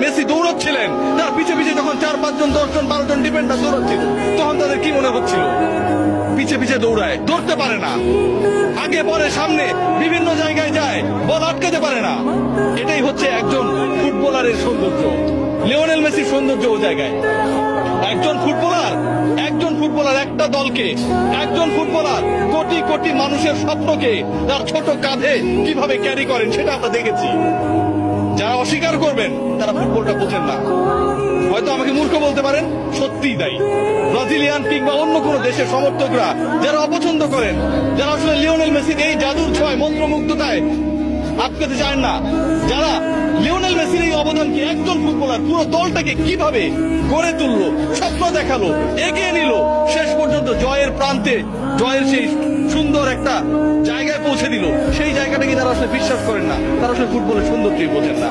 Messi দৌড়চ্ছিলেন, তার পিছে পিছে যখন 4-5 জন 10 জন 12 জন ডিফেন্ডার দৌড়চ্ছিল, তখন তাদের কি মনে হচ্ছিল? পিছে পিছে দৌড়ায়, ধরতে পারে না, আগে পরে সামনে বিভিন্ন জায়গায় যায়, বল আটকাতে পারে না। এটাই হচ্ছে একজন ফুটবলারের সৌন্দর্য। লিওনেল মেসির সৌন্দর্য ও জায়গায়। একজন ফুটবলার একটা দলকে, একজন ফুটবলার কোটি কোটি মানুষের স্বপ্নকে তার ছোট কাঁধে কিভাবে ক্যারি করেন সেটা আমরা দেখেছি। যারা অস্বীকার করবেন তারা ফুটবলটা বোঝেন না। হয়তো আমাকে মূর্খ বলতে পারেন, সত্যিই তাই। ব্রাজিলিয়ান কিংবা অন্য কোন দেশের সমর্থকরা যারা অপছন্দ করেন, যারা আসলে লিওনেল মেসির এই জাদুর ছোঁয়ায় মন্ত্রমুগ্ধতায় আটকাতে চান না, যারা লিওনেল মেসির এই অবদানকে, একজন ফুটবলার পুরো দলটাকে কিভাবে গড়ে তুললো, স্বপ্ন দেখালো, এগিয়ে নিল, শেষ পর্যন্ত জয়ের প্রান্তে, জয়ের সেই সুন্দর একটা জায়গায় পৌঁছে দিল, সেই জায়গাটাকে তারা আসলে বিশ্বাস করেন না, তারা আসলে ফুটবলের সৌন্দর্যই বোঝেন না।